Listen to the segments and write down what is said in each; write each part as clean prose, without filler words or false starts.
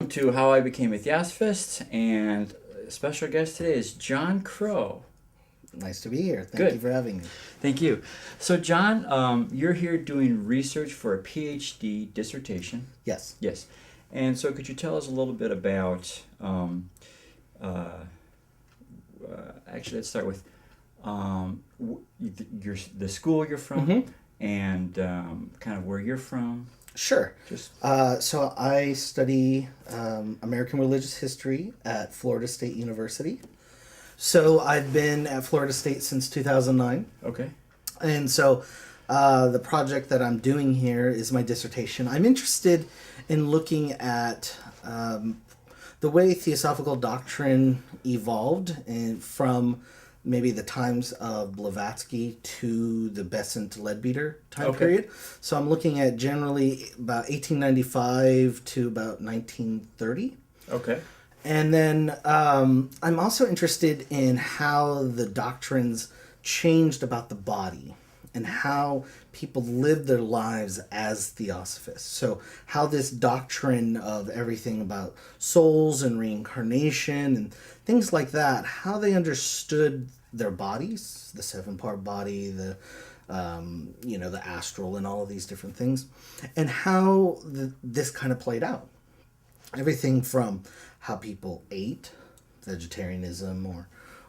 To How I Became a Theosophist, and special guest today is John Crow. Nice to be here. Thank Good. you for having me. Thank you. So, John, you're here doing research for a PhD dissertation. Yes. Yes. And so, could you tell us a little bit about? Actually, let's start with the school you're from, and kind of where you're from. Sure. Just So I study American religious history at Florida State University. So I've been at Florida State since 2009. okay. And so the project that I'm doing here is my dissertation. I'm interested in looking at the way theosophical doctrine evolved from maybe the times of Blavatsky to the Besant-Leadbeater time period. So I'm looking at generally about 1895 to about 1930. Okay. And then I'm also interested in how the doctrines changed about the body and how people lived their lives as theosophists. So how this doctrine of everything about souls and reincarnation and things like that, how they understood their bodies, the seven-part body, the astral and all of these different things, and how this kind of played out. Everything from how people ate, vegetarianism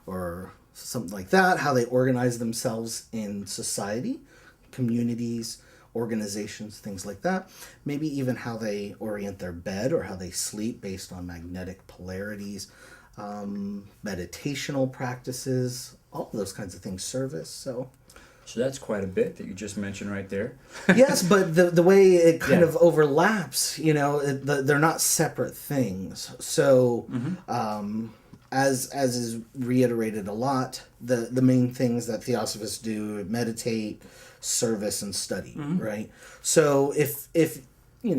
or something like that, how they organize themselves in society, communities, organizations, things like that. Maybe even how they orient their bed or how they sleep based on magnetic polarities, meditational practices, all of those kinds of things, service. So that's quite a bit that you just mentioned right there. yes, but the way it kind of overlaps, they're not separate things. So as is reiterated a lot, the main things that theosophists do: meditate, service, and study. Right. So if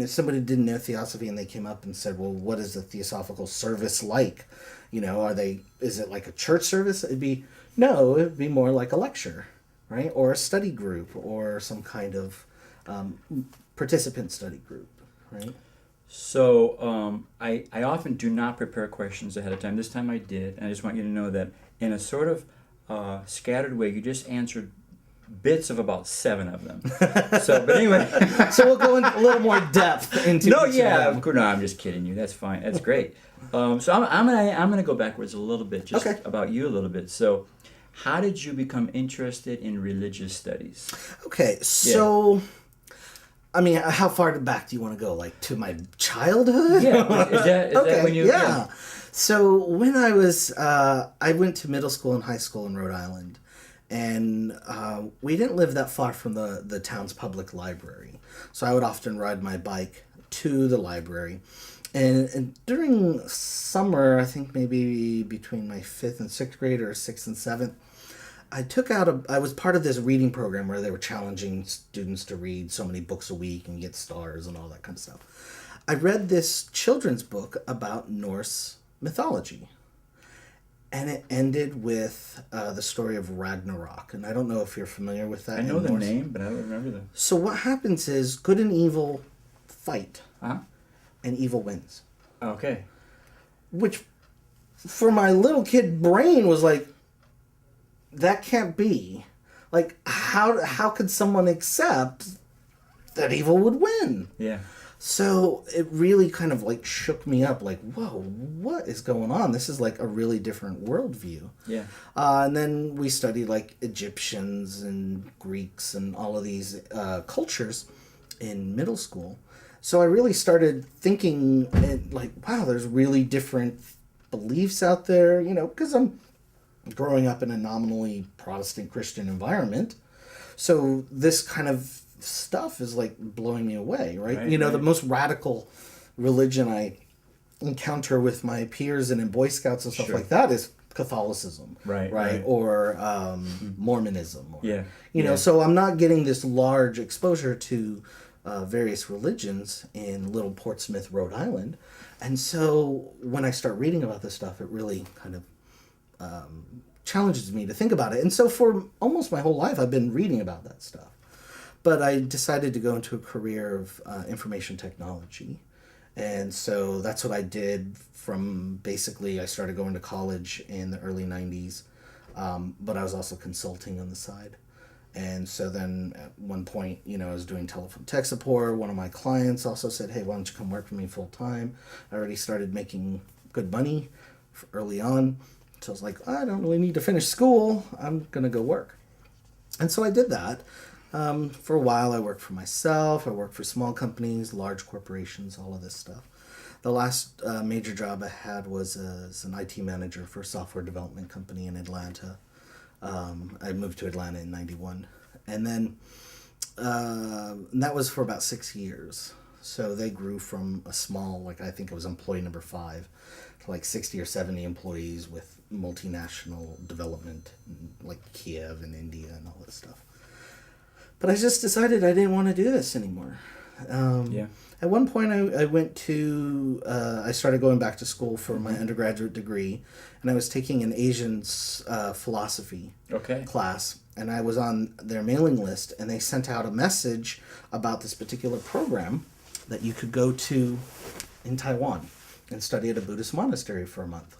somebody didn't know theosophy and they came up and said, well, what is a theosophical service like? Is it like a church service? It'd be more like a lecture, right? Or a study group or some kind of participant study group, right? So I often do not prepare questions ahead of time. This time I did, and I just want you to know that in a sort of scattered way, you just answered bits of about 7 of them. But anyway. So we'll go into a little more depth into No, each yeah, of them. no, I'm just kidding you. That's fine. That's great. So I'm gonna go backwards a little bit, just Okay. about you a little bit. So, how did you become interested in religious studies? Okay, so I mean, how far back do you want to go? Like to my childhood? Yeah, is that when you? Yeah. So when I went to middle school and high school in Rhode Island, and we didn't live that far from the town's public library. So I would often ride my bike to the library. And during summer, I think maybe between my 5th and 6th grade or 6th and 7th, I was part of this reading program where they were challenging students to read so many books a week and get stars and all that kind of stuff. I read this children's book about Norse mythology. And it ended with the story of Ragnarok. And I don't know if you're familiar with that. I know the name, but I don't remember them. So what happens is good and evil fight. Uh-huh. And evil wins. Okay. Which, for my little kid brain, was like, that can't be. Like, how could someone accept that evil would win? Yeah. So it really kind of like shook me up. Like, whoa, what is going on? This is like a really different worldview. Yeah. And then we studied like Egyptians and Greeks and all of these cultures in middle school. So I really started thinking, like, wow, there's really different beliefs out there, because I'm growing up in a nominally Protestant Christian environment. So this kind of stuff is like blowing me away, right? Right. The most radical religion I encounter with my peers and in Boy Scouts and stuff like that is Catholicism, right. Or Mormonism, So I'm not getting this large exposure to various religions in little Portsmouth, Rhode Island. And so when I start reading about this stuff, it really kind of challenges me to think about it. And so for almost my whole life, I've been reading about that stuff. But I decided to go into a career of information technology. And so that's what I did from basically, I started going to college in the early 90s, but I was also consulting on the side. And so then at one point, I was doing telephone tech support. One of my clients also said, hey, why don't you come work for me full time? I already started making good money early on. So I was like, I don't really need to finish school. I'm going to go work. And so I did that. For a while, I worked for myself. I worked for small companies, large corporations, all of this stuff. The last major job I had was as an IT manager for a software development company in Atlanta. I moved to Atlanta in 91. And then that was for about 6 years. So they grew from a small, like I think it was employee number 5, to like 60 or 70 employees with multinational development, like Kiev and India and all this stuff. But I just decided I didn't want to do this anymore. Yeah. At one point, I went to, I started going back to school for my undergraduate degree, and I was taking an Asian philosophy class, and I was on their mailing list, and they sent out a message about this particular program that you could go to in Taiwan and study at a Buddhist monastery for a month.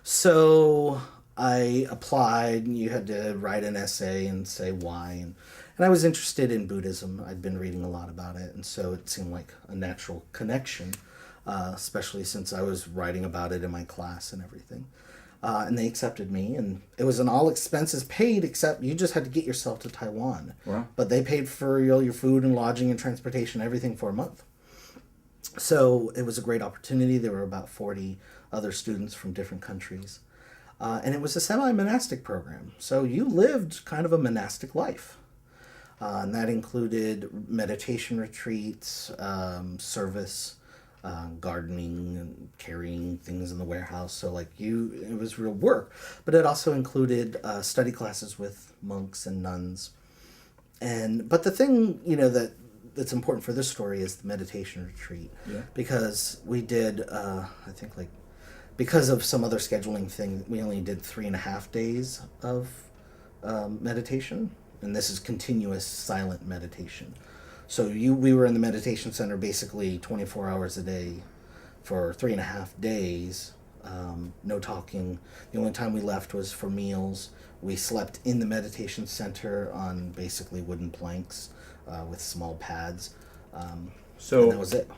So I applied, and you had to write an essay and say why, and I was interested in Buddhism. I'd been reading a lot about it, and so it seemed like a natural connection, especially since I was writing about it in my class and everything. And they accepted me, and it was an all expenses paid, except you just had to get yourself to Taiwan. Wow. But they paid for your food and lodging and transportation, everything for a month. So it was a great opportunity. There were about 40 other students from different countries. And it was a semi-monastic program. So you lived kind of a monastic life. And that included meditation retreats, service, gardening, and carrying things in the warehouse. So it was real work. But it also included study classes with monks and nuns. But the thing, that's important for this story is the meditation retreat. Yeah. Because we did, because of some other scheduling thing, we only did 3.5 days of meditation. And this is continuous silent meditation. So we were in the meditation center basically 24 hours a day for 3.5 days. No talking. The only time we left was for meals. We slept in the meditation center on basically wooden planks with small pads. And that was it.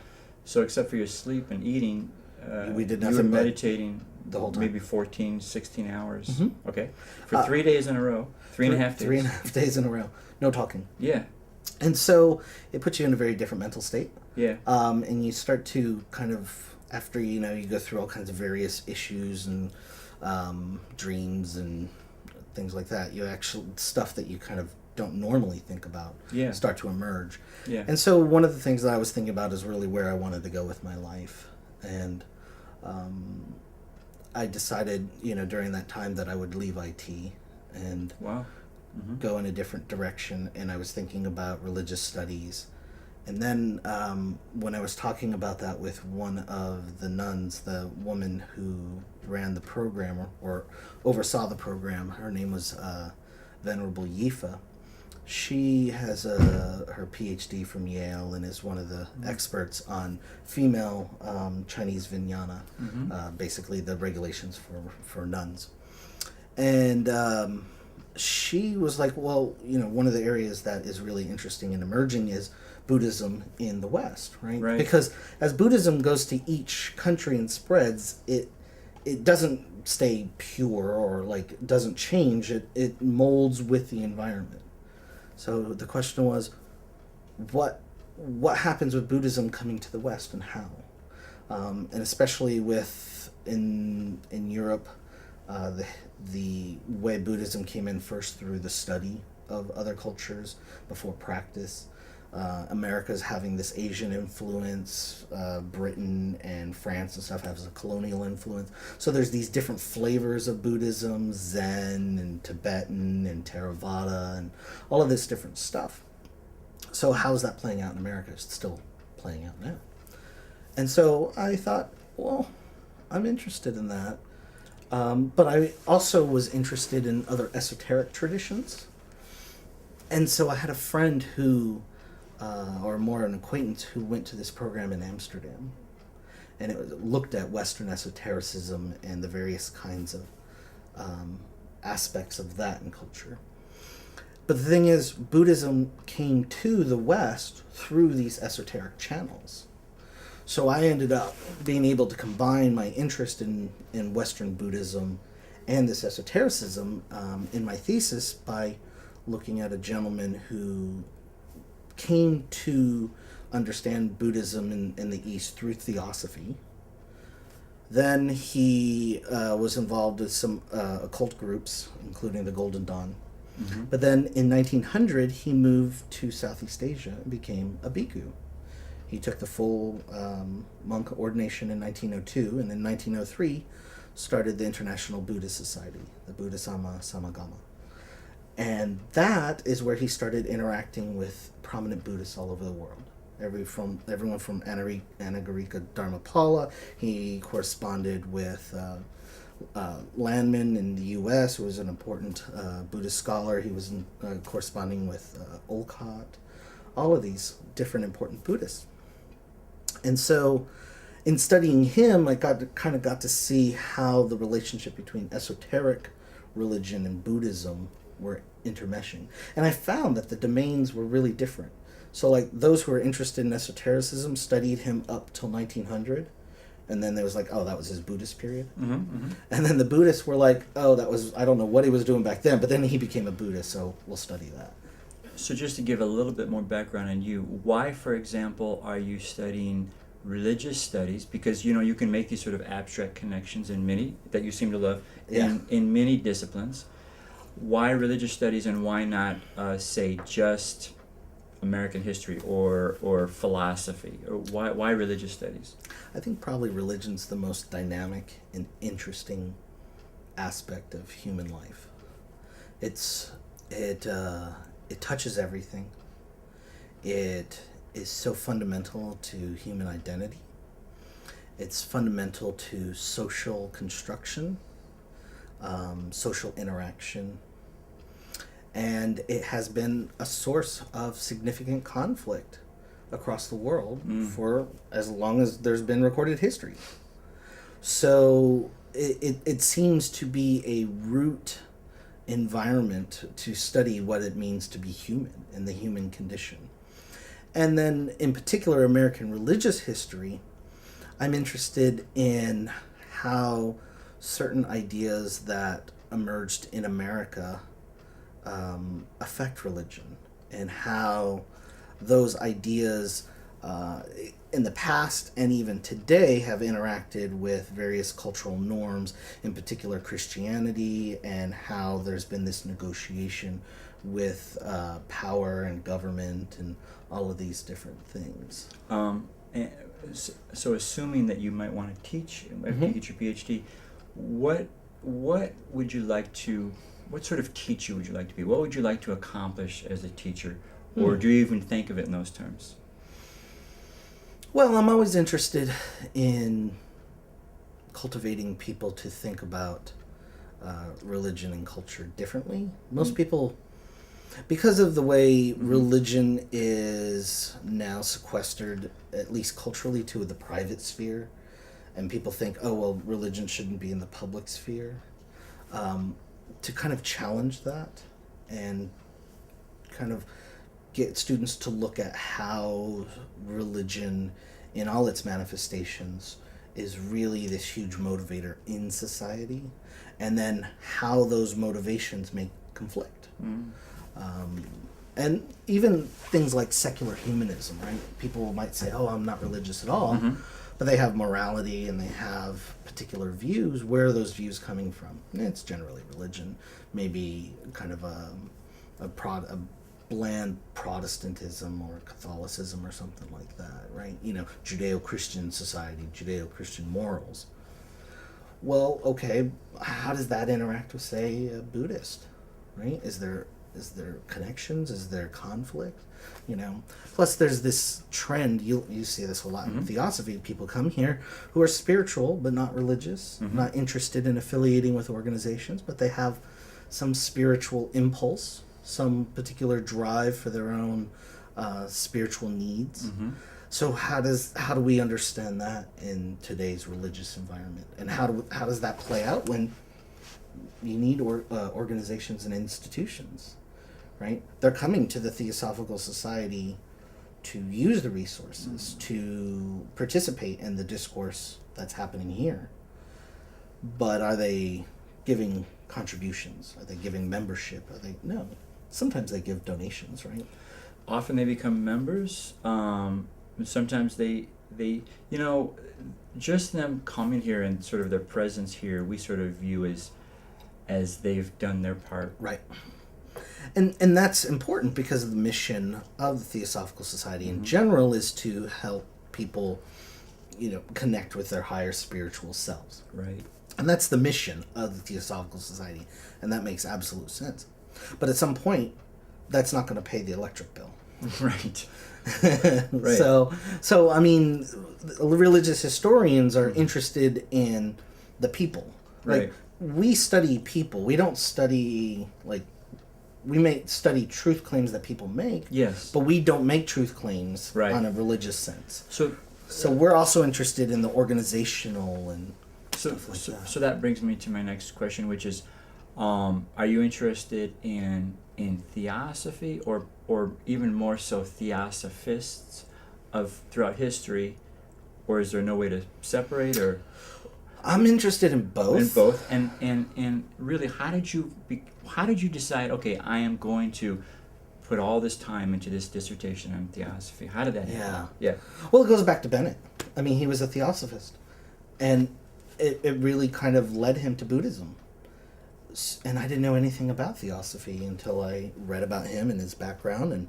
So except for your sleep and eating, we did you nothing were but meditating the whole time. maybe 14, 16 hours. Mm-hmm. Okay. For 3 days in a row. 3.5 days. 3.5 days in a row. No talking. Yeah. And so it puts you in a very different mental state. Yeah. And you start to kind of, after, you go through all kinds of various issues and dreams and things like that, stuff that you kind of don't normally think about start to emerge. Yeah. And so one of the things that I was thinking about is really where I wanted to go with my life. And I decided, during that time that I would leave IT and go in a different direction. And I was thinking about religious studies. And then when I was talking about that with one of the nuns, the woman who ran the program or oversaw the program, her name was Venerable Yifa. She has her PhD from Yale and is one of the experts on female Chinese Vijnana, basically the regulations for nuns. And she was like, well, one of the areas that is really interesting and emerging is Buddhism in the West, right? Because as Buddhism goes to each country and spreads, it doesn't stay pure or doesn't change. It molds with the environment. So the question was, what happens with Buddhism coming to the West and how? And especially in Europe, the way Buddhism came in first through the study of other cultures before practice. America's having this Asian influence, Britain and France and stuff has a colonial influence. So there's these different flavors of Buddhism, Zen and Tibetan and Theravada and all of this different stuff. So how's that playing out in America? It's still playing out now. And so I thought, well, I'm interested in that. But I also was interested in other esoteric traditions. And so I had a friend who, or more an acquaintance, who went to this program in Amsterdam. and it looked at Western esotericism and the various kinds of aspects of that in culture. But the thing is, Buddhism came to the West through these esoteric channels. So I ended up being able to combine my interest in Western Buddhism and this esotericism in my thesis by looking at a gentleman who came to understand Buddhism in the East through Theosophy. Then he was involved with some occult groups, including the Golden Dawn. Mm-hmm. But then in 1900, he moved to Southeast Asia and became a bhikkhu. He took the full monk ordination in 1902, and in 1903 started the International Buddhist Society, the Buddha Samagama. And that is where he started interacting with prominent Buddhists all over the world. Everyone from Anagarika Dharmapala. He corresponded with Landman in the U.S., who was an important Buddhist scholar. He was corresponding with Olcott. All of these different important Buddhists. And so, in studying him, I got to see how the relationship between esoteric religion and Buddhism were intermeshing. And I found that the domains were really different. So, like, those who were interested in esotericism studied him up till 1900. And then there was like, oh, that was his Buddhist period. Mm-hmm, mm-hmm. And then the Buddhists were like, oh, that was, I don't know what he was doing back then, but then he became a Buddhist, so we'll study that. So just to give a little bit more background on you, why, for example, are you studying religious studies? Because, you know, you can make these sort of abstract connections in many, that you seem to love, in many disciplines. Why religious studies, and why not, say, just American history or philosophy? Or why religious studies? I think probably religion's the most dynamic and interesting aspect of human life. It touches everything. It is so fundamental to human identity. It's fundamental to social construction, social interaction, and it has been a source of significant conflict across the world for as long as there's been recorded history. So it seems to be a root environment to study what it means to be human and the human condition. And then in particular American religious history, I'm interested in how certain ideas that emerged in America affect religion, and how those ideas in the past and even today have interacted with various cultural norms, in particular Christianity, and how there's been this negotiation with power and government and all of these different things. So assuming that you might want to teach, get your PhD, what would you like to, what sort of teacher would you like to be? What would you like to accomplish as a teacher? Or do you even think of it in those terms? Well, I'm always interested in cultivating people to think about religion and culture differently. Most people, because of the way religion is now sequestered, at least culturally, to the private sphere, and people think, oh, well, religion shouldn't be in the public sphere, to kind of challenge that and kind of get students to look at how religion in all its manifestations is really this huge motivator in society, and then how those motivations may conflict. And even things like secular humanism, right? People might say, oh, I'm not religious at all, but they have morality and they have particular views. Where are those views coming from? And it's generally religion, maybe kind of a bland Protestantism or Catholicism or something like that, right? You know, Judeo-Christian society, Judeo-Christian morals. Well, okay, how does that interact with, say, a Buddhist, right? Is there connections? Is there conflict? You know, plus there's this trend, you see this a lot in Theosophy. People come here who are spiritual but not religious, not interested in affiliating with organizations, but they have some spiritual impulse, some particular drive for their own spiritual needs. So how do we understand that in today's religious environment, and how does that play out when you need organizations and institutions, right? They're coming to the Theosophical Society to use the resources, to participate in the discourse that's happening here. But are they giving contributions? Are they giving membership? No. Sometimes they give donations, right? Often they become members. Sometimes they just them coming here and sort of their presence here, we sort of view as they've done their part. Right. And that's important because of the mission of the Theosophical Society in general is to help people, connect with their higher spiritual selves. Right. And that's the mission of the Theosophical Society, and that makes absolute sense. But at some point, that's not going to pay the electric bill. Right. Right. So I mean, religious historians are interested in the people. Right. We study people. We don't study we may study truth claims that people make. Yes. But we don't make truth claims on a religious sense. So we're also interested in the organizational and stuff like that. So that brings me to my next question, which is, are you interested in theosophy or even more so theosophists of throughout history, or is there no way to separate? Or I'm interested in both. In both, and really, how did you decide? Okay, I am going to put all this time into this dissertation on theosophy. How did that happen? Yeah. Well, it goes back to Bennett. I mean, he was a theosophist, and it really kind of led him to Buddhism. And I didn't know anything about theosophy until I read about him and his background. And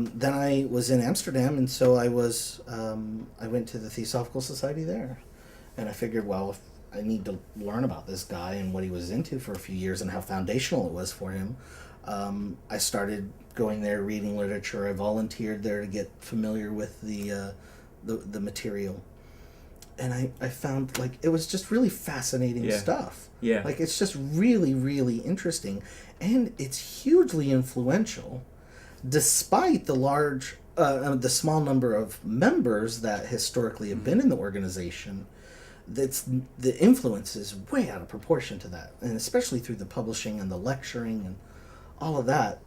then I was in Amsterdam, and so I went to the Theosophical Society there. And I figured, well, if I need to learn about this guy and what he was into for a few years and how foundational it was for him, I started going there, reading literature. I volunteered there to get familiar with the material. And I found, it was just really fascinating stuff. Yeah. It's just really, really interesting. And it's hugely influential, despite the small number of members that historically have been in the organization. The influence is way out of proportion to that. And especially through the publishing and the lecturing and all of that.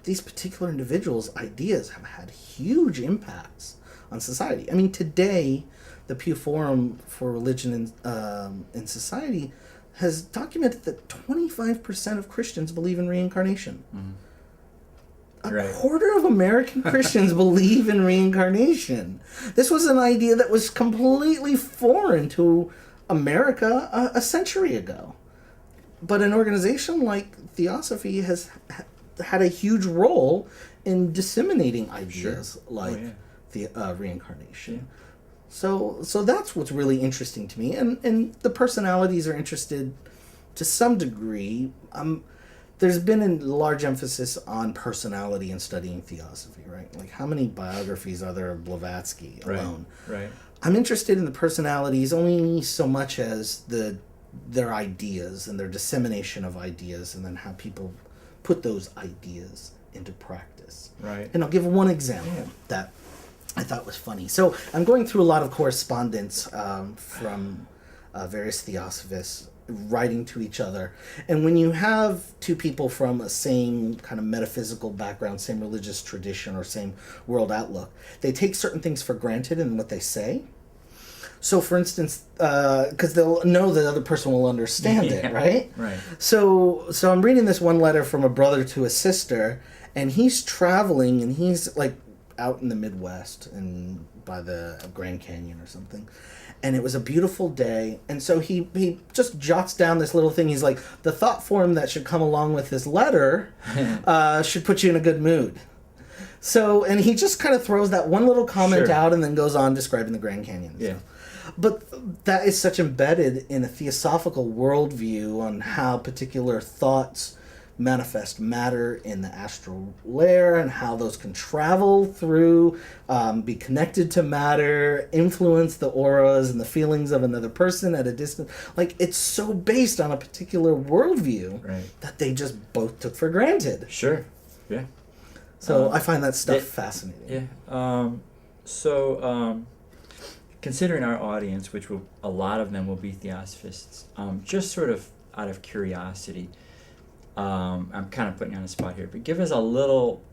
These particular individuals' ideas have had huge impacts on society. I mean, today, the Pew Forum for Religion and Society has documented that 25% of Christians believe in reincarnation. Mm-hmm. A quarter of American Christians believe in reincarnation. This was an idea that was completely foreign to America a century ago. But an organization like Theosophy has had a huge role in disseminating ideas the reincarnation. Yeah. So that's what's really interesting to me. And the personalities are interested to some degree. There's been a large emphasis on personality in studying theosophy, right? How many biographies are there of Blavatsky alone? Right. I'm interested in the personalities only so much as their ideas and their dissemination of ideas, and then how people put those ideas into practice. Right. And I'll give one example that I thought was funny. So I'm going through a lot of correspondence from various theosophists writing to each other. And when you have two people from a same kind of metaphysical background, same religious tradition, or same world outlook, they take certain things for granted in what they say. So, for instance, because they'll know the other person will understand it, right? Right. So I'm reading this one letter from a brother to a sister, and he's traveling, and he's out in the Midwest and by the Grand Canyon or something. And it was a beautiful day. And so he just jots down this little thing. He's like, the thought form that should come along with this letter should put you in a good mood. So, and he just kind of throws that one little comment out and then goes on describing the Grand Canyon. Yeah. But that is such embedded in a theosophical worldview on how particular thoughts manifest matter in the astral layer and how those can travel through, be connected to matter, influence the auras and the feelings of another person at a distance. It's so based on a particular worldview that they just both took for granted. Sure. Yeah. So I find that stuff fascinating. Yeah. So, considering our audience, which will a lot of them will be Theosophists, just sort of out of curiosity, I'm kind of putting you on the spot here, but give us a little.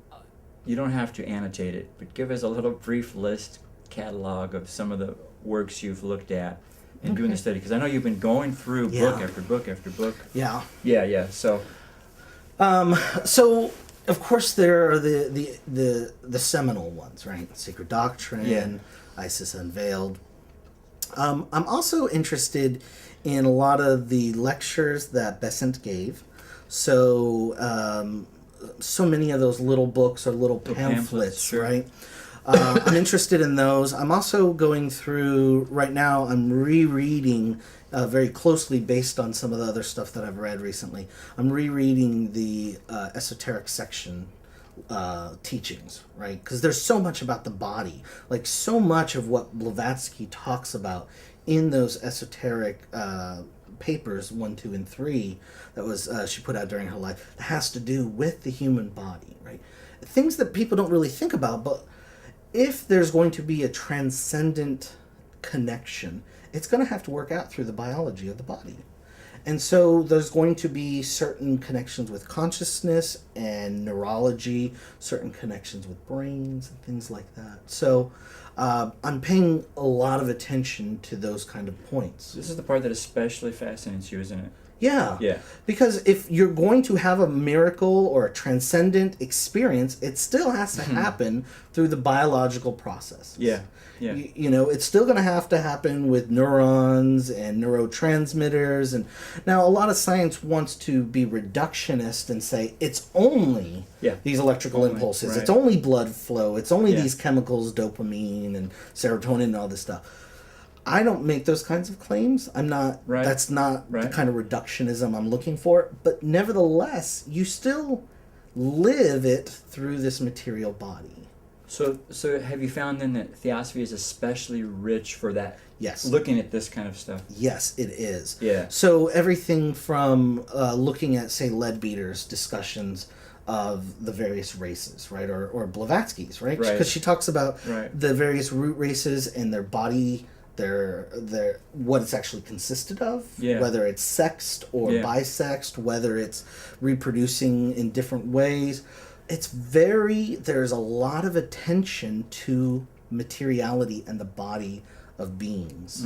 You don't have to annotate it, but give us a little brief list, catalog of some of the works you've looked at in doing the study, because I know you've been going through book after book after book. Yeah. Yeah. So, So of course there are the seminal ones, right? Secret Doctrine, Isis Unveiled. I'm also interested in a lot of the lectures that Besant gave. So so many of those little books or little pamphlets, sure. right? I'm interested in those. I'm also going through, right now, I'm rereading very closely based on some of the other stuff that I've read recently. I'm rereading the esoteric section teachings, right? Because there's so much about the body. Like, so much of what Blavatsky talks about in those esoteric papers 1, 2, and 3 that was she put out during her life, that has to do with the human body, right? Things that people don't really think about, but if there's going to be a transcendent connection, it's going to have to work out through the biology of the body. And so there's going to be certain connections with consciousness and neurology, certain connections with brains and things like that. So I'm paying a lot of attention to those kind of points. this is the part that especially fascinates you, isn't it? Yeah. Yeah. Because if you're going to have a miracle or a transcendent experience, it still has to happen through the biological process. Yeah. You know, it's still going to have to happen with neurons and neurotransmitters. And now a lot of science wants to be reductionist and say it's only these electrical impulses. Right. It's only blood flow. It's only these chemicals, dopamine and serotonin and all this stuff. I don't make those kinds of claims. I'm not. Right. That's not Right. the kind of reductionism I'm looking for. But nevertheless, you still live it through this material body. So have you found then that Theosophy is especially rich for that? Yes. Looking at this kind of stuff. Yes, it is. Yeah. So everything from looking at, say, Leadbeater's discussions of the various races, right, or Blavatsky's, right, Right. because she talks about Right. the various root races and their body, their what it's actually consisted of, whether it's sexed or bisexed, whether it's reproducing in different ways. There's a lot of attention to materiality and the body of beings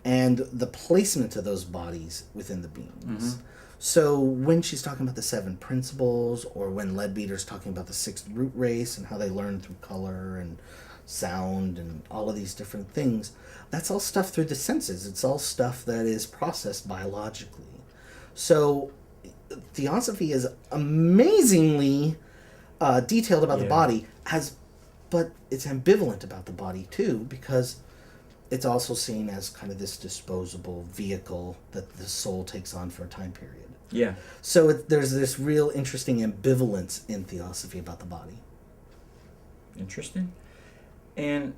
and the placement of those bodies within the beings. So when she's talking about the 7 principles, or when Leadbeater's talking about the 6th root race and how they learn through color and sound and all of these different things, that's all stuff through the senses. It's all stuff that is processed biologically. So Theosophy is amazingly detailed about the body, but it's ambivalent about the body too, because it's also seen as kind of this disposable vehicle that the soul takes on for a time period. Yeah. So there's this real interesting ambivalence in Theosophy about the body. Interesting. And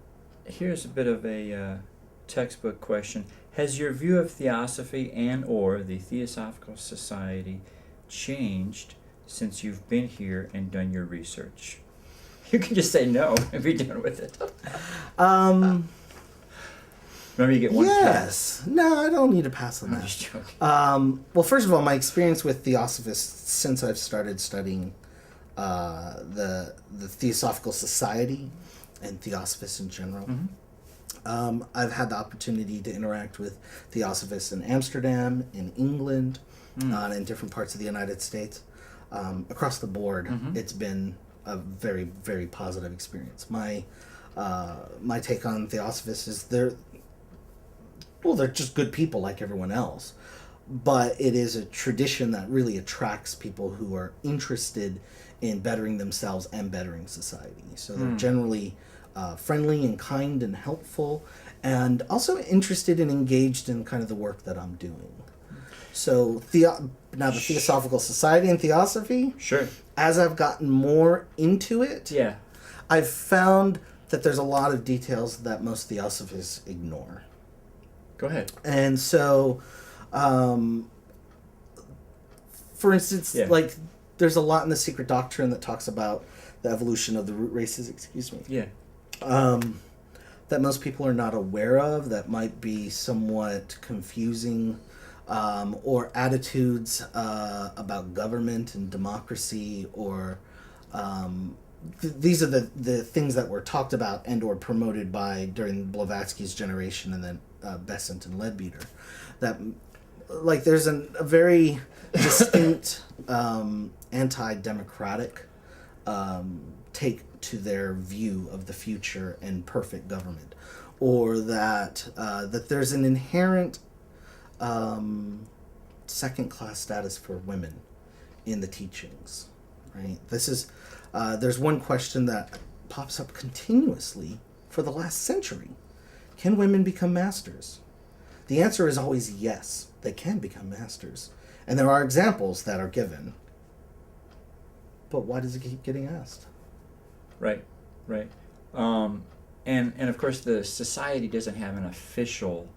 here's a bit of a textbook question. Has your view of Theosophy and or the Theosophical Society changed since you've been here and done your research? You can just say no and be done with it. Remember, you get one pass. No, I don't need to pass on I'm that. just joking. Well, first of all, my experience with Theosophists since I've started studying the Theosophical Society and Theosophists in general, I've had the opportunity to interact with Theosophists in Amsterdam, in England, and in different parts of the United States. Across the board, it's been a very, very positive experience. My take on Theosophists is they're just good people like everyone else, but it is a tradition that really attracts people who are interested in bettering themselves and bettering society. So they're generally friendly and kind and helpful, and also interested and engaged in kind of the work that I'm doing. So now the Theosophical Society and Theosophy, Sure. as I've gotten more into it, I've found that there's a lot of details that most Theosophists ignore. Go ahead. And so, for instance, like, there's a lot in the Secret Doctrine that talks about the evolution of the root races, excuse me. Yeah. that most people are not aware of that might be somewhat confusing, or attitudes about government and democracy, or these are the things that were talked about and or promoted by during Blavatsky's generation, and then Besant and Leadbeater. That, like, there's a very distinct anti-democratic take to their view of the future and perfect government, or that there's an inherent second-class status for women in the teachings. Right. This is there's one question that pops up continuously for the last century: can women become masters? The answer is always yes. They can become masters, and there are examples that are given. But why does it keep getting asked? Right. And of course the society doesn't have an official,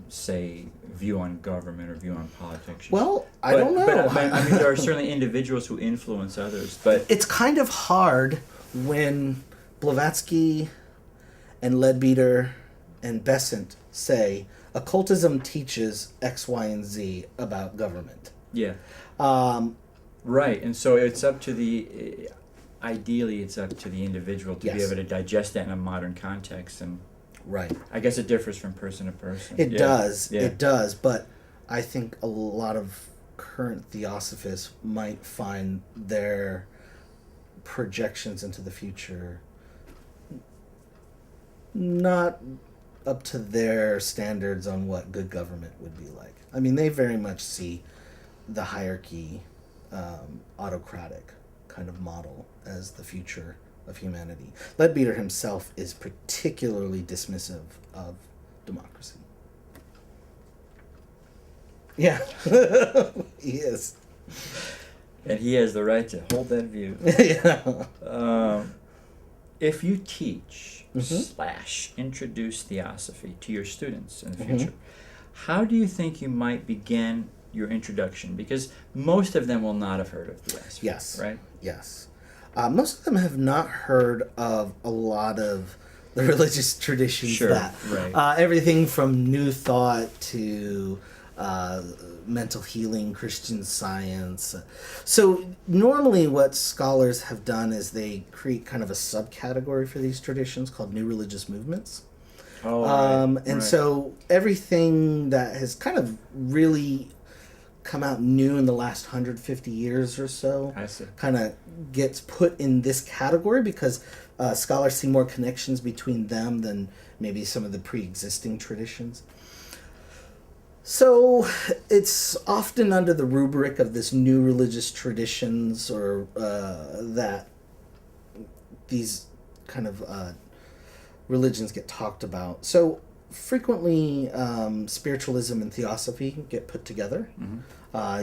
say, view on government or view on politics. Well, I don't know. But I mean, there are certainly individuals who influence others. But it's kind of hard when Blavatsky and Leadbeater and Besant say occultism teaches X, Y, and Z about government. Yeah. Right, and so it's up to the. Ideally, it's up to the individual to be able to digest that in a modern context, and right. I guess it differs from person to person. It does. Yeah. It does, but I think a lot of current Theosophists might find their projections into the future not up to their standards on what good government would be like. I mean, they very much see the hierarchy, autocratic kind of model as the future of humanity. Leadbeater himself is particularly dismissive of democracy. Yeah, he is. And he has the right to hold that view. Yeah. If you teach / introduce Theosophy to your students in the future, how do you think you might begin your introduction? Because most of them will not have heard of Theosophy. Yes. Right? Yes. Most of them have not heard of a lot of the religious traditions everything from New Thought to mental healing, Christian Science. So normally what scholars have done is they create kind of a subcategory for these traditions called New Religious Movements. So everything that has kind of really come out new in the last 150 years or so kind of gets put in this category because scholars see more connections between them than maybe some of the pre-existing traditions. So it's often under the rubric of this new religious traditions, or that these kind of religions get talked about. So frequently spiritualism and theosophy get put together.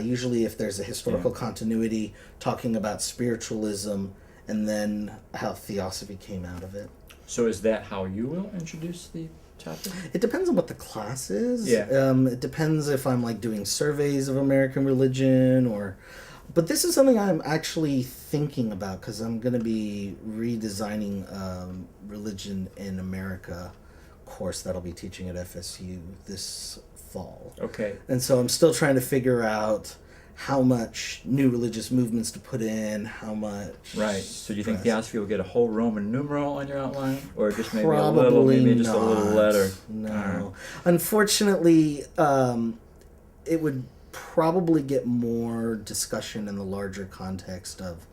Usually if there's a historical continuity, talking about spiritualism and then how theosophy came out of it. So is that how you will introduce the topic? It depends on what the class is. Yeah. It depends if I'm like doing surveys of American religion but this is something I'm actually thinking about because I'm going to be redesigning Religion in America course that I'll be teaching at FSU this fall. Okay. And so I'm still trying to figure out how much new religious movements to put in, how much... Right. So do you think Theosophy will get a whole Roman numeral on your outline? Or just maybe Probably just a little letter? No. Unfortunately, it would probably get more discussion in the larger context of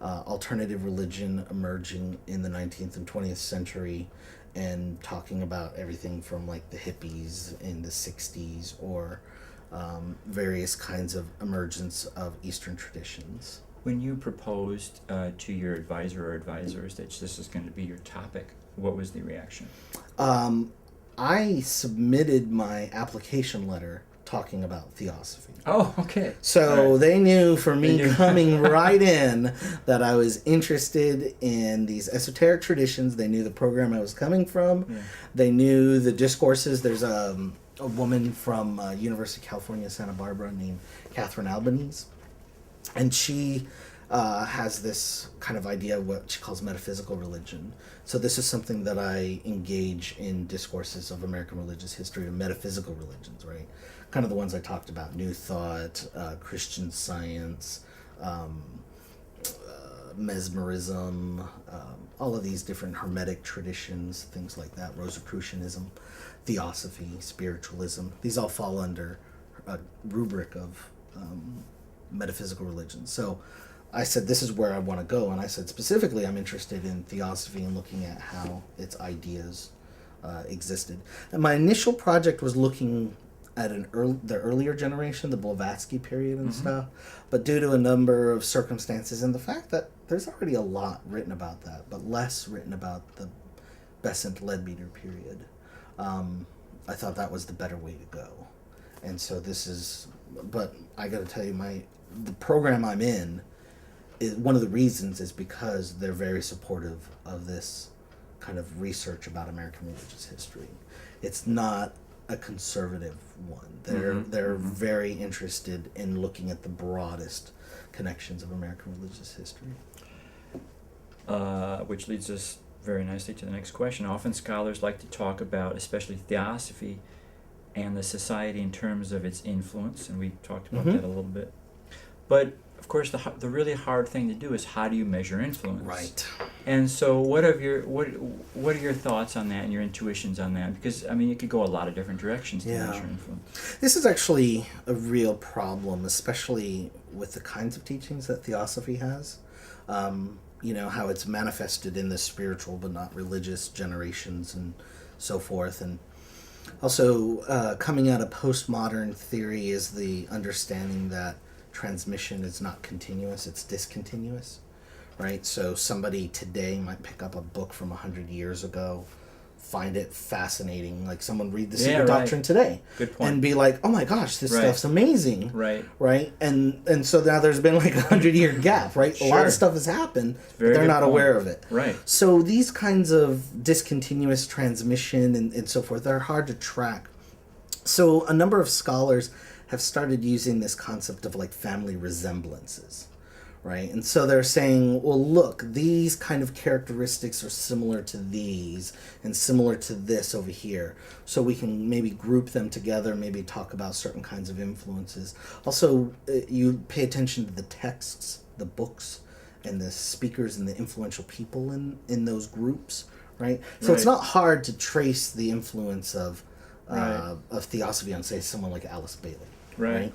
alternative religion emerging in the 19th and 20th century and talking about everything from like the hippies in the 60s or various kinds of emergence of Eastern traditions. When you proposed to your advisor or advisors that this is going to be your topic, what was the reaction? I submitted my application letter talking about Theosophy. Oh, okay. So they knew for me coming right in that I was interested in these esoteric traditions. They knew the program I was coming from. Yeah. They knew the discourses. There's a woman from University of California, Santa Barbara named Catherine Albanese. And she has this kind of idea of what she calls metaphysical religion. So this is something that I engage in discourses of American religious history, of metaphysical religions, right? Kind of the ones I talked about: New Thought, Christian Science, mesmerism, all of these different Hermetic traditions, things like that, Rosicrucianism, Theosophy, spiritualism. These all fall under a rubric of metaphysical religion. So I said, this is where I want to go. And I said, specifically, I'm interested in Theosophy and looking at how its ideas existed. And my initial project was looking at the earlier generation, the Blavatsky period and stuff. But due to a number of circumstances and the fact that there's already a lot written about that, but less written about the Besant-Leadbeater period, I thought that was the better way to go. And so but I got to tell you, the program I'm in, one of the reasons is because they're very supportive of this kind of research about American religious history. It's not a conservative one. They're very interested in looking at the broadest connections of American religious history. Which leads us very nicely to the next question. Often scholars like to talk about, especially Theosophy, and the society in terms of its influence, and we talked about that a little bit. But of course, the really hard thing to do is, how do you measure influence? Right. And so, what are your thoughts on that and your intuitions on that? Because I mean, it could go a lot of different directions to measure influence. This is actually a real problem, especially with the kinds of teachings that Theosophy has. How it's manifested in the spiritual but not religious generations and so forth. And also, coming out of postmodern theory is the understanding that transmission is not continuous, it's discontinuous, right? So somebody today might pick up a book from 100 years ago, find it fascinating, like someone read The Secret Doctrine today. Good point. And be like, oh my gosh, this stuff's amazing. Right? And so now there's been like a 100-year gap, right? A lot of stuff has happened, but they're not aware of it. Right. So these kinds of discontinuous transmission and so forth are hard to track. So a number of scholars have started using this concept of like family resemblances, right? And so they're saying, well, look, these kind of characteristics are similar to these and similar to this over here. So we can maybe group them together, maybe talk about certain kinds of influences. Also, you pay attention to the texts, the books, and the speakers and the influential people in those groups, right? So it's not hard to trace the influence of Theosophy on, say, someone like Alice Bailey. Right.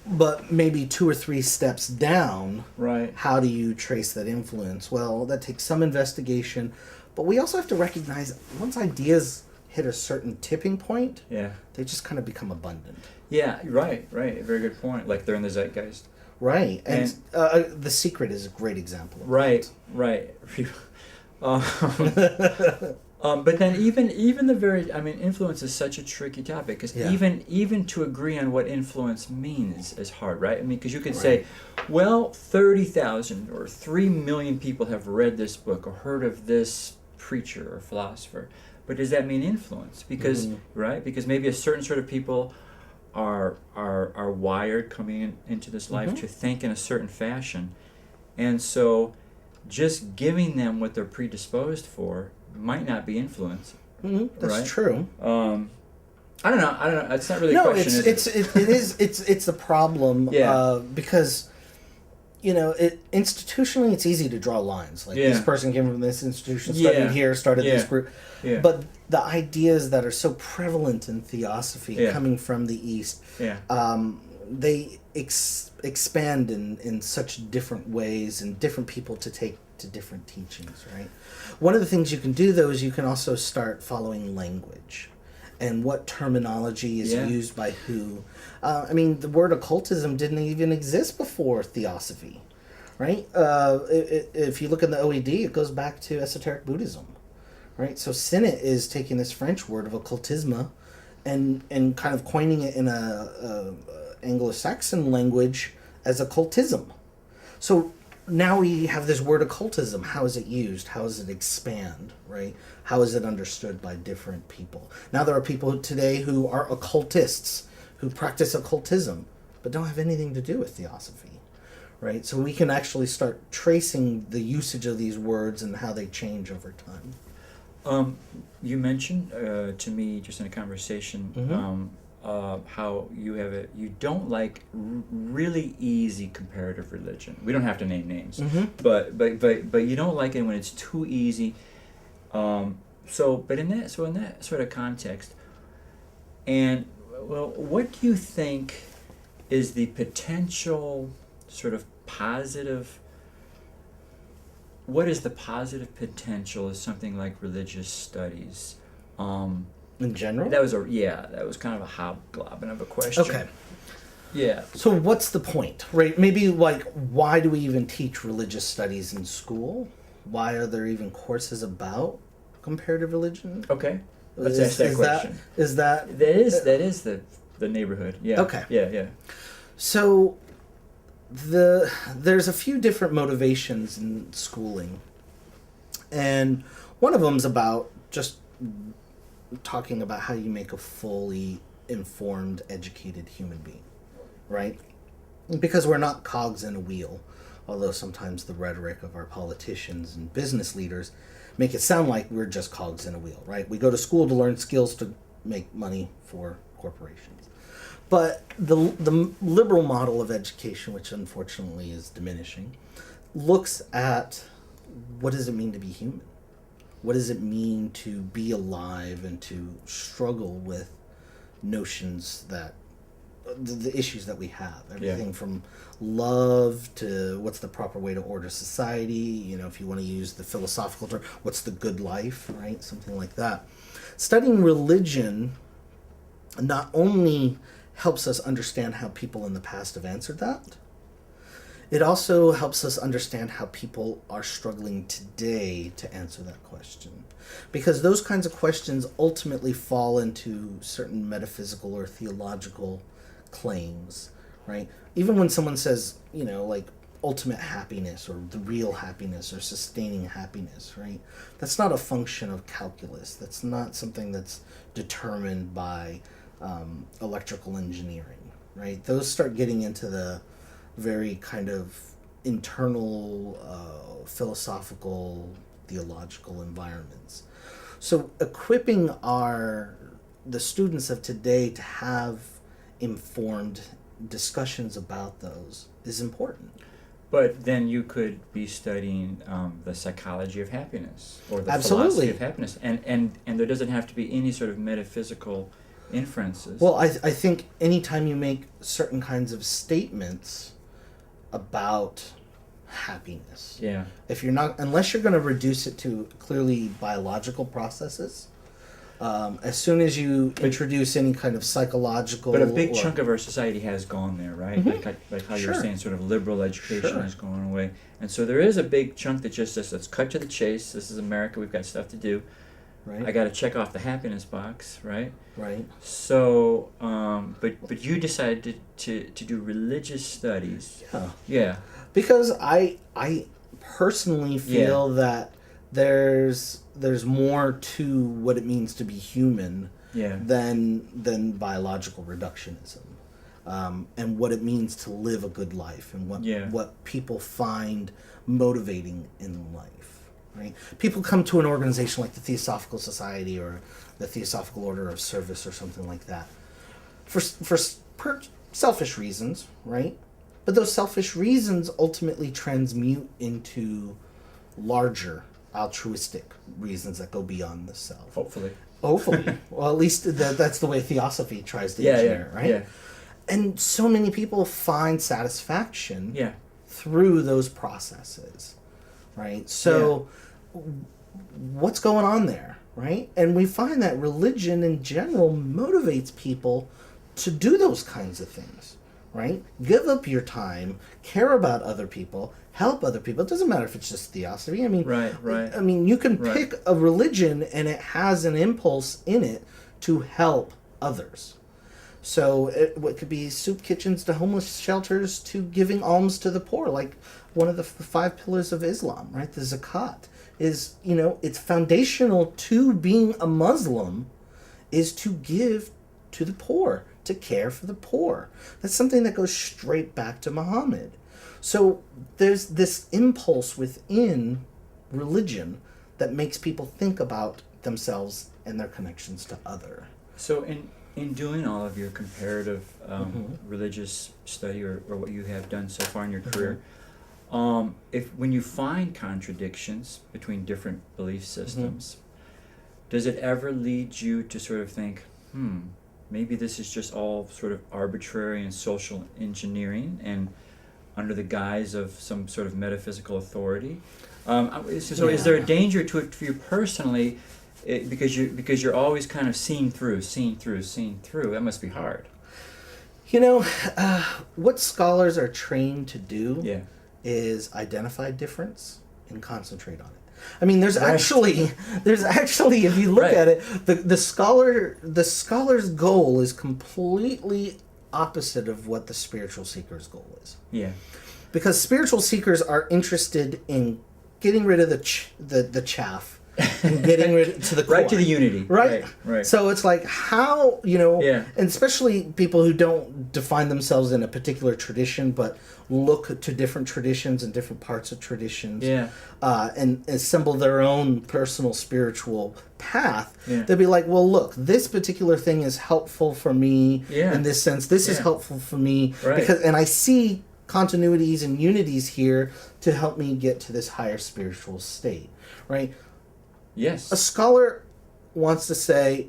But maybe 2 or 3 steps down, how do you trace that influence? Well, that takes some investigation, but we also have to recognize once ideas hit a certain tipping point, they just kind of become abundant. Yeah, right. Very good point. Like they're in the zeitgeist. Right. And The Secret is a great example of that. Right. But then even the very, influence is such a tricky topic, because even to agree on what influence means is hard, right? I mean, because you could say, well, 30,000 or 3 million people have read this book or heard of this preacher or philosopher, but does that mean influence? Because because maybe a certain sort of people are wired coming into this life to think in a certain fashion, and so just giving them what they're predisposed for might not be influence. That's true. I don't know. It's not really a question. It's a problem. Because institutionally it's easy to draw lines. Like this person came from this institution, studied here, started this group. But the ideas that are so prevalent in Theosophy coming from the East, they expand in such different ways and different people to take to different teachings, right? One of the things you can do, though, is you can also start following language and what terminology is used by who. The word occultism didn't even exist before Theosophy, right? If you look in the OED, it goes back to esoteric Buddhism, right? So Sinnett is taking this French word of occultisme and kind of coining it in a Anglo-Saxon language as occultism. So now we have this word occultism. How is it used? How does it expand, right? How is it understood by different people? Now there are people today who are occultists, who practice occultism, but don't have anything to do with Theosophy, right? So we can actually start tracing the usage of these words and how they change over time. You mentioned to me just in a conversation how you don't like really easy comparative religion. We don't have to name names, but you don't like it when it's too easy. But in that sort of context, and well, what do you think is the potential sort of positive? What is the positive potential of something like religious studies? In general? That was kind of a hobgoblin of a question. Okay. Yeah. So what's the point, right? Maybe like, why do we even teach religious studies in school? Why are there even courses about comparative religion? Okay. Let's ask that question. That is the neighborhood. Yeah. Okay. Yeah. So there's a few different motivations in schooling, and one of them's about just talking about how you make a fully informed, educated human being, right? Because we're not cogs in a wheel, although sometimes the rhetoric of our politicians and business leaders make it sound like we're just cogs in a wheel, right? We go to school to learn skills to make money for corporations. But the liberal model of education, which unfortunately is diminishing, looks at what does it mean to be human? What does it mean to be alive and to struggle with notions that the issues that we have, everything from love to what's the proper way to order society, if you want to use the philosophical term, what's the good life, right? Something like that. Studying religion not only helps us understand how people in the past have answered that, it also helps us understand how people are struggling today to answer that question. Because those kinds of questions ultimately fall into certain metaphysical or theological claims, right? Even when someone says, like ultimate happiness or the real happiness or sustaining happiness, right? That's not a function of calculus. That's not something that's determined by electrical engineering, right? Those start getting into the very kind of internal philosophical, theological environments. So equipping the students of today to have informed discussions about those is important. But then you could be studying the psychology of happiness or the Absolutely. philosophy of happiness, and there doesn't have to be any sort of metaphysical inferences. Well, I think anytime you make certain kinds of statements about happiness, if you're not, unless you're going to reduce it to clearly biological processes, as soon as you introduce any kind of psychological, but a big chunk of our society has gone there, right? Like how you were saying, sort of liberal education has gone away, and so there is a big chunk that just says, let's cut to the chase. This is America. We've got stuff to do. Right. I got to check off the happiness box, right? Right. So, but you decided to do religious studies. Yeah. Because I personally feel that there's more to what it means to be human than biological reductionism, and what it means to live a good life and what people find motivating in life. Right? People come to an organization like the Theosophical Society or the Theosophical Order of Service or something like that for selfish reasons, right? But those selfish reasons ultimately transmute into larger altruistic reasons that go beyond the self. Hopefully. Well, at least that's the way Theosophy tries to engineer, right? Yeah. And so many people find satisfaction through those processes, right? So what's going on there, right? And we find that religion in general motivates people to do those kinds of things, right? Give up your time, care about other people, help other people. It doesn't matter if it's just theosophy. I mean, right. I mean, you can pick a religion and it has an impulse in it to help others. So it could be soup kitchens to homeless shelters to giving alms to the poor, like one of the 5 pillars of Islam, right? The zakat is, it's foundational to being a Muslim is to give to the poor, to care for the poor. That's something that goes straight back to Muhammad. So there's this impulse within religion that makes people think about themselves and their connections to other. So in doing all of your comparative religious study or what you have done so far in your career, if when you find contradictions between different belief systems, does it ever lead you to sort of think, maybe this is just all sort of arbitrary and social engineering and under the guise of some sort of metaphysical authority? Is there a danger to it for you personally, because you're always kind of seeing through? That must be hard. What scholars are trained to do Yeah. is identify difference and concentrate on it. I mean, there's actually, if you look at it, the scholar's goal is completely opposite of what the spiritual seeker's goal is. Yeah. Because spiritual seekers are interested in getting rid of the chaff and getting rid to the core. Right to the unity. Right? Right. So it's like how, and especially people who don't define themselves in a particular tradition, but look to different traditions and different parts of traditions, and assemble their own personal spiritual path. Yeah. They'll be like, well, look, this particular thing is helpful for me in this sense. This is helpful for me and I see continuities and unities here to help me get to this higher spiritual state, right? Yes. A scholar wants to say,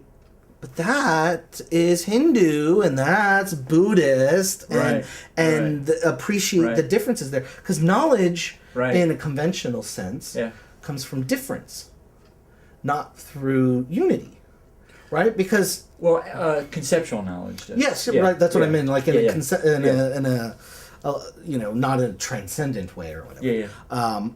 but that is Hindu and that's Buddhist, and appreciate the differences there. Because knowledge, in a conventional sense, comes from difference, not through unity, right? Because conceptual knowledge does. Yes, right. That's what I mean. Like in a not in a transcendent way or whatever.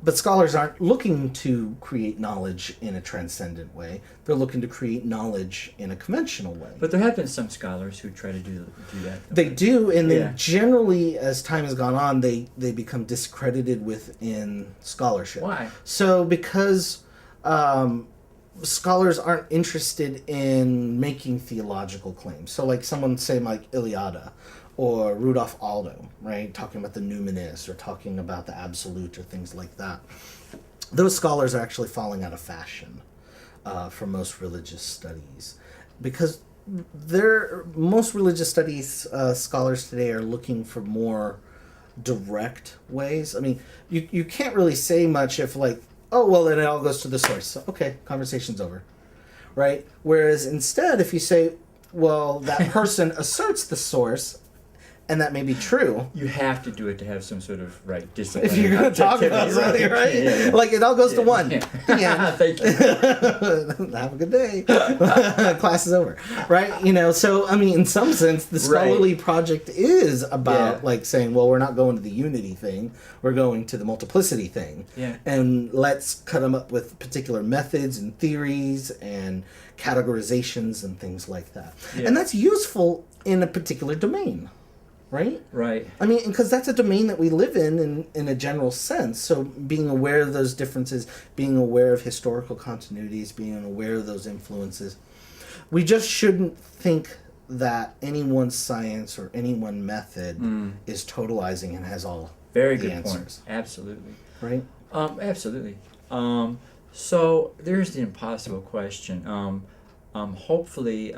But scholars aren't looking to create knowledge in a transcendent way. They're looking to create knowledge in a conventional way. But there have been some scholars who try to do that. They do, and they generally, as time has gone on, they become discredited within scholarship. Why? So because scholars aren't interested in making theological claims. So like someone say like Iliada, or Rudolf Aldo, right? Talking about the numinous or talking about the absolute or things like that. Those scholars are actually falling out of fashion for most religious studies because most religious studies scholars today are looking for more direct ways. I mean, you can't really say much if like, oh, well, then it all goes to the source. So, okay, conversation's over, right? Whereas instead, if you say, well, that person asserts the source, and that may be true. You have to do it to have some sort of discipline. If you're going to talk about something, right? Like it all goes to one. Thank you. Have a good day. Class is over, right? So I mean, in some sense, the scholarly project is about like saying, well, we're not going to the unity thing. We're going to the multiplicity thing. Yeah. And let's cut them up with particular methods and theories and categorizations and things like that. Yeah. And that's useful in a particular domain. Right? Right. I mean, because that's a domain that we live in a general sense. So being aware of those differences, being aware of historical continuities, being aware of those influences, we just shouldn't think that any one science or any one method is totalizing and has all Very the good answers. point. Absolutely. Right? Absolutely. So there's the impossible question. Hopefully,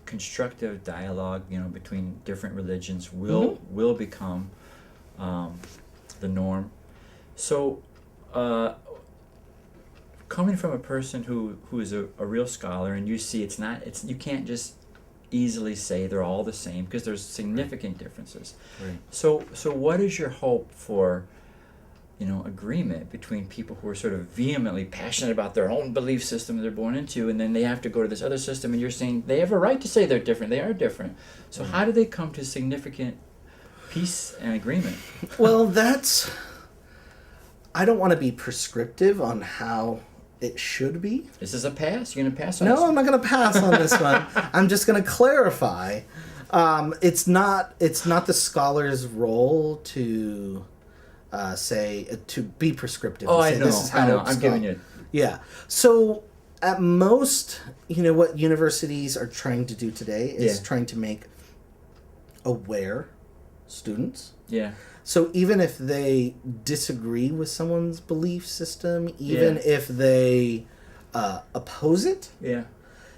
constructive dialogue, between different religions will become the norm. So, coming from a person who is a real scholar, and you see you can't just easily say they're all the same because there's significant differences. Right. So what is your hope for agreement between people who are sort of vehemently passionate about their own belief system they're born into, and then they have to go to this other system, and you're saying they have a right to say they're different. They are different. So how do they come to significant peace and agreement? Well, I don't want to be prescriptive on how it should be. This is a pass? You're going to pass on No, this? I'm not going to pass on this one. I'm just going to clarify. It's not the scholar's role to to be prescriptive. Oh, and say, I know. This is how I'm giving you. Yeah. So at most, what universities are trying to do today is trying to make aware students. Yeah. So even if they disagree with someone's belief system, even Yeah. if they oppose it, Yeah.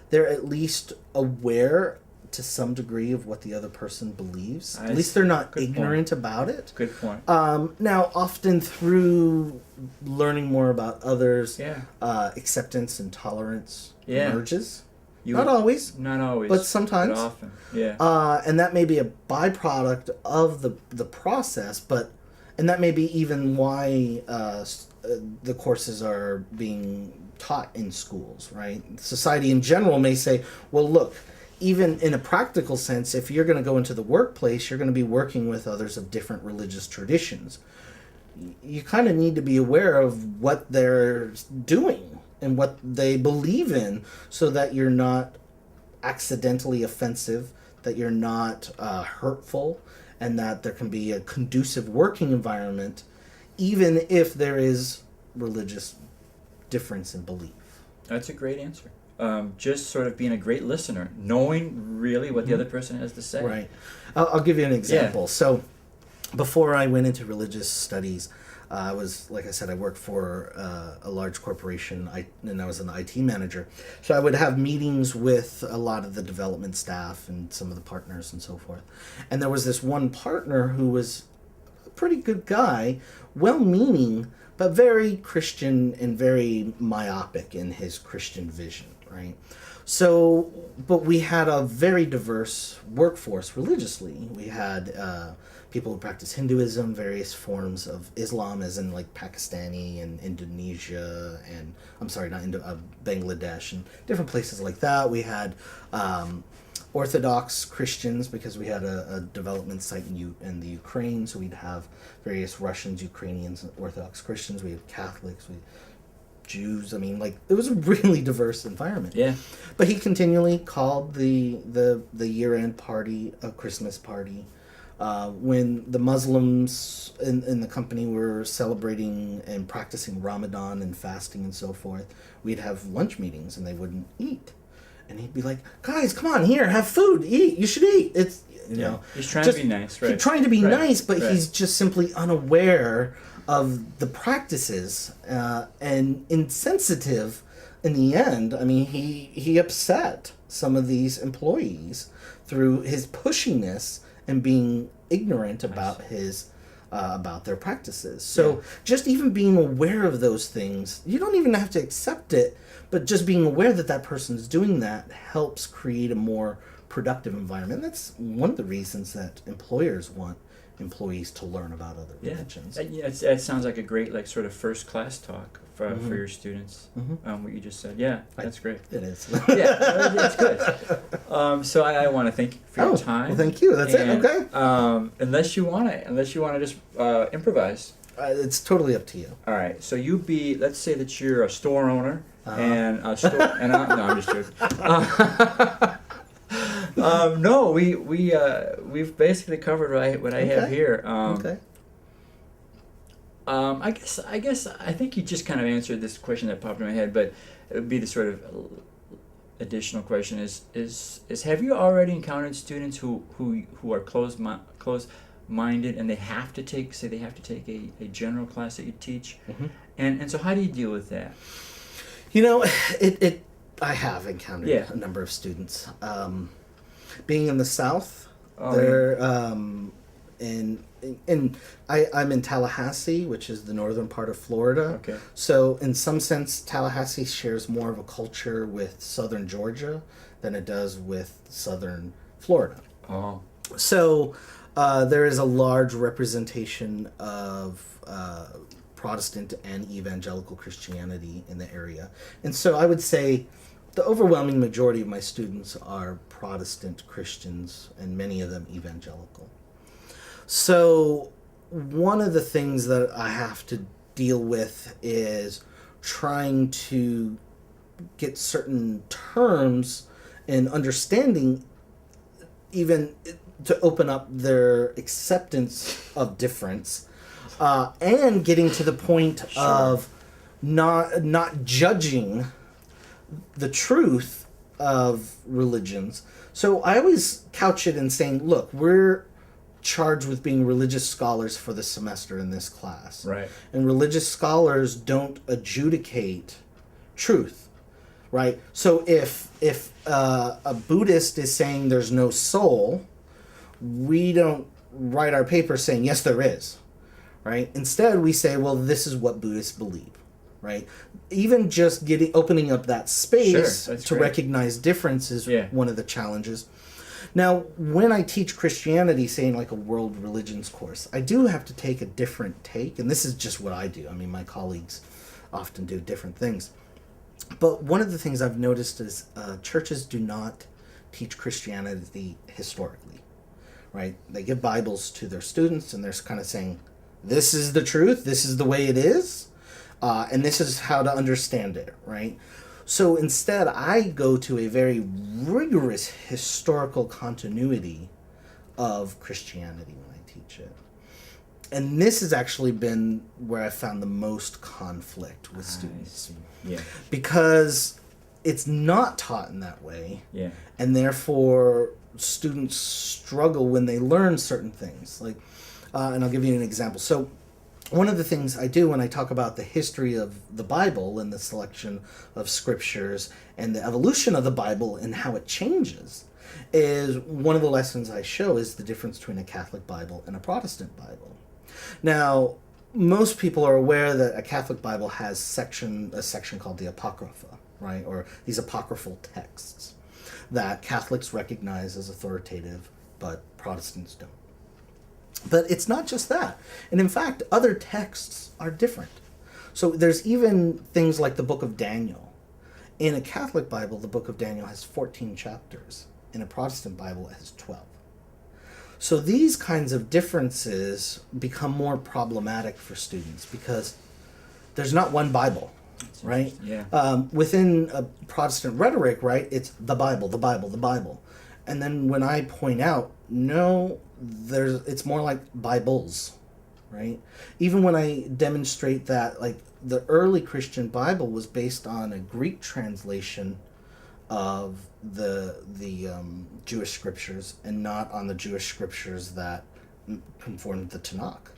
they're at least aware to some degree of what the other person believes. I At least see. they're not Good ignorant about it. Good point. Now, often through learning more about others, Yeah. acceptance and tolerance Yeah. emerges. You Not always, Not always. but sometimes. But often. Yeah. And that may be a byproduct of the process, and that may be even why the courses are being taught in schools, right? Society in general may say, well, look, even in a practical sense, if you're going to go into the workplace, you're going to be working with others of different religious traditions. You kind of need to be aware of what they're doing and what they believe in so that you're not accidentally offensive, that you're not hurtful, and that there can be a conducive working environment even if there is religious difference in belief. That's a great answer. Just sort of being a great listener, knowing really what the other person has to say. Right. I'll give you an example. Yeah. So before I went into religious studies, I was, like I said, I worked for a large corporation, and I was an IT manager. So I would have meetings with a lot of the development staff and some of the partners and so forth. And there was this one partner who was a pretty good guy, well-meaning, but very Christian and very myopic in his Christian vision, right? So, but we had a very diverse workforce religiously. We had people who practice Hinduism, various forms of Islam, as in like Pakistani and Indonesia, and I'm sorry, not Bangladesh, and different places like that. We had Orthodox Christians because we had a development site in the Ukraine, so we'd have various Russians, Ukrainians, and Orthodox Christians. We had Catholics, we had Jews. I mean, like, it was a really diverse environment. Yeah. But he continually called the year-end party a Christmas party. When the Muslims in the company were celebrating and practicing Ramadan and fasting and so forth, we'd have lunch meetings and they wouldn't eat. And he'd be like, guys, come on, here, have food, eat, you should eat. It's, you know. He's trying to be nice, right? He's trying to be Right. nice, but Right. he's just simply unaware of the practices and insensitive in the end. I mean, he upset some of these employees through his pushiness and being ignorant about about their practices. So just even being aware of those things, you don't even have to accept it, but just being aware that that person's doing that helps create a more productive environment. That's one of the reasons that employers want employees to learn about other religions. It sounds like a great, like, sort of first class talk for your students. What you just said. Yeah, that's great. It is. Yeah, that's good. So I want to thank you for your time. Well, thank you. That's it. Okay. Unless you want to just improvise. It's totally up to you. All right. So let's say that you're a store owner and a store. No, I'm just joking. No, we've basically covered what I have here. Okay. I think you just kind of answered this question that popped in my head, but it would be the sort of additional question is have you already encountered students who are closed-minded and they have to take a general class that you teach, and so how do you deal with that? You know, I have encountered a number of students. Being in the South, they're I'm in Tallahassee, which is the northern part of Florida. Okay. So in some sense, Tallahassee shares more of a culture with southern Georgia than it does with southern Florida. Oh. So there is a large representation of Protestant and evangelical Christianity in the area. And so I would say the overwhelming majority of my students are Protestant Christians, and many of them evangelical. So one of the things that I have to deal with is trying to get certain terms and understanding, even to open up their acceptance of difference, and getting to the point of not judging the truth of religions. So I always couch it in saying, look, we're charged with being religious scholars for the semester in this class. Right. And religious scholars don't adjudicate truth, right? So if a Buddhist is saying there's no soul, we don't write our paper saying yes there is, right? Instead we say, well, this is what Buddhists believe, right? Even just opening up that space to great. recognize difference is one of the challenges. Now, when I teach Christianity, say in like a world religions course, I do have to take a different take, and this is just what I do. I mean, my colleagues often do different things. But one of the things I've noticed is churches do not teach Christianity historically, right? They give Bibles to their students, and they're kind of saying, this is the truth, this is the way it is, and this is how to understand it, right? So instead, I go to a very rigorous historical continuity of Christianity when I teach it. And this has actually been where I found the most conflict with students. Yeah. Because it's not taught in that way. Yeah. And therefore, students struggle when they learn certain things. Like, and I'll give you an example. So one of the things I do when I talk about the history of the Bible and the selection of scriptures and the evolution of the Bible and how it changes is one of the lessons I show is the difference between a Catholic Bible and a Protestant Bible. Now, most people are aware that a Catholic Bible has a section called the Apocrypha, right? Or these apocryphal texts that Catholics recognize as authoritative, but Protestants don't. But it's not just that. And in fact, other texts are different. So there's even things like the Book of Daniel. In a Catholic Bible, the Book of Daniel has 14 chapters. In a Protestant Bible, it has 12. So these kinds of differences become more problematic for students because there's not one Bible, right? Yeah. Within a Protestant rhetoric, right, it's the Bible, the Bible, the Bible. And then when I point out, no, it's more like Bibles, right? Even when I demonstrate that, like, the early Christian Bible was based on a Greek translation of the Jewish scriptures and not on the Jewish scriptures that conformed the Tanakh,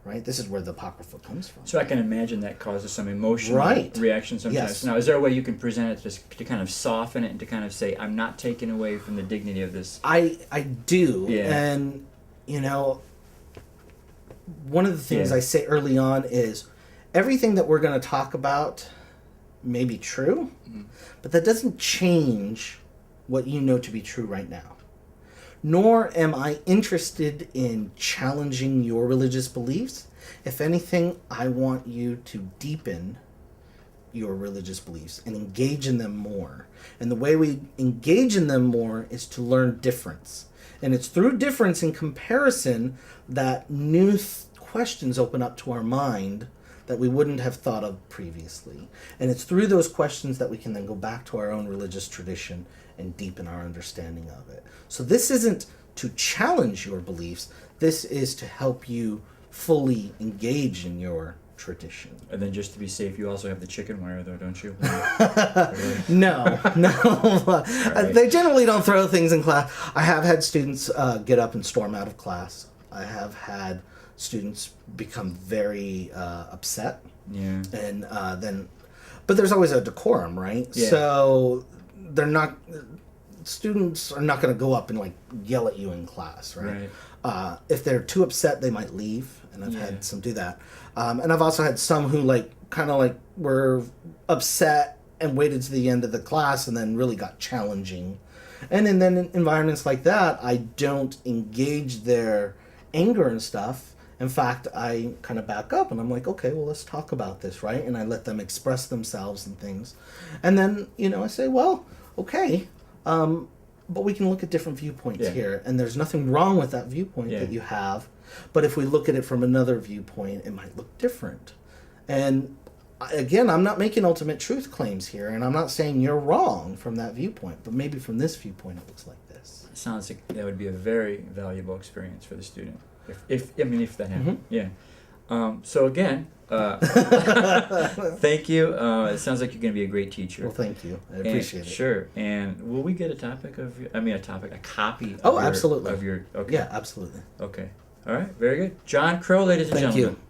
right? This is where the Apocrypha comes from. So I can imagine that causes some emotional reaction sometimes. Yes. Now, is there a way you can present it to kind of soften it and to kind of say, I'm not taking away from the dignity of this? I do. Yeah. And, one of the things I say early on is everything that we're going to talk about may be true, but that doesn't change what you know to be true right now. Nor am I interested in challenging your religious beliefs. If anything, I want you to deepen your religious beliefs and engage in them more. And the way we engage in them more is to learn difference. And it's through difference and comparison that new questions open up to our mind that we wouldn't have thought of previously. And it's through those questions that we can then go back to our own religious tradition and deepen our understanding of it. So this isn't to challenge your beliefs, this is to help you fully engage in your tradition. And then just to be safe, you also have the chicken wire, though, don't you? No. Right. They generally don't throw things in class. I have had students get up and storm out of class. I have had students become very upset. Yeah. And but there's always a decorum, right? Yeah. So students are not going to go up and like yell at you in class, right? If they're too upset, they might leave, and I've had some do that. And I've also had some who were upset and waited to the end of the class and then really got challenging. And then in environments like that, I don't engage their anger and stuff. In fact, I kind of back up and I'm like, okay, well, let's talk about this, right? And I let them express themselves and things. And then, I say, well, okay, but we can look at different viewpoints here. And there's nothing wrong with that viewpoint that you have. But if we look at it from another viewpoint, it might look different. And again, I'm not making ultimate truth claims here. And I'm not saying you're wrong from that viewpoint. But maybe from this viewpoint, it looks like this. It sounds like that would be a very valuable experience for the student. If that happened. Yeah. So again, thank you. It sounds like you're going to be a great teacher. Well, thank you. I appreciate it. Sure. And will we get a copy of Oh, absolutely. of your, okay. Yeah, absolutely. Okay. All right. Very good. John Crow, ladies and Thank gentlemen. you.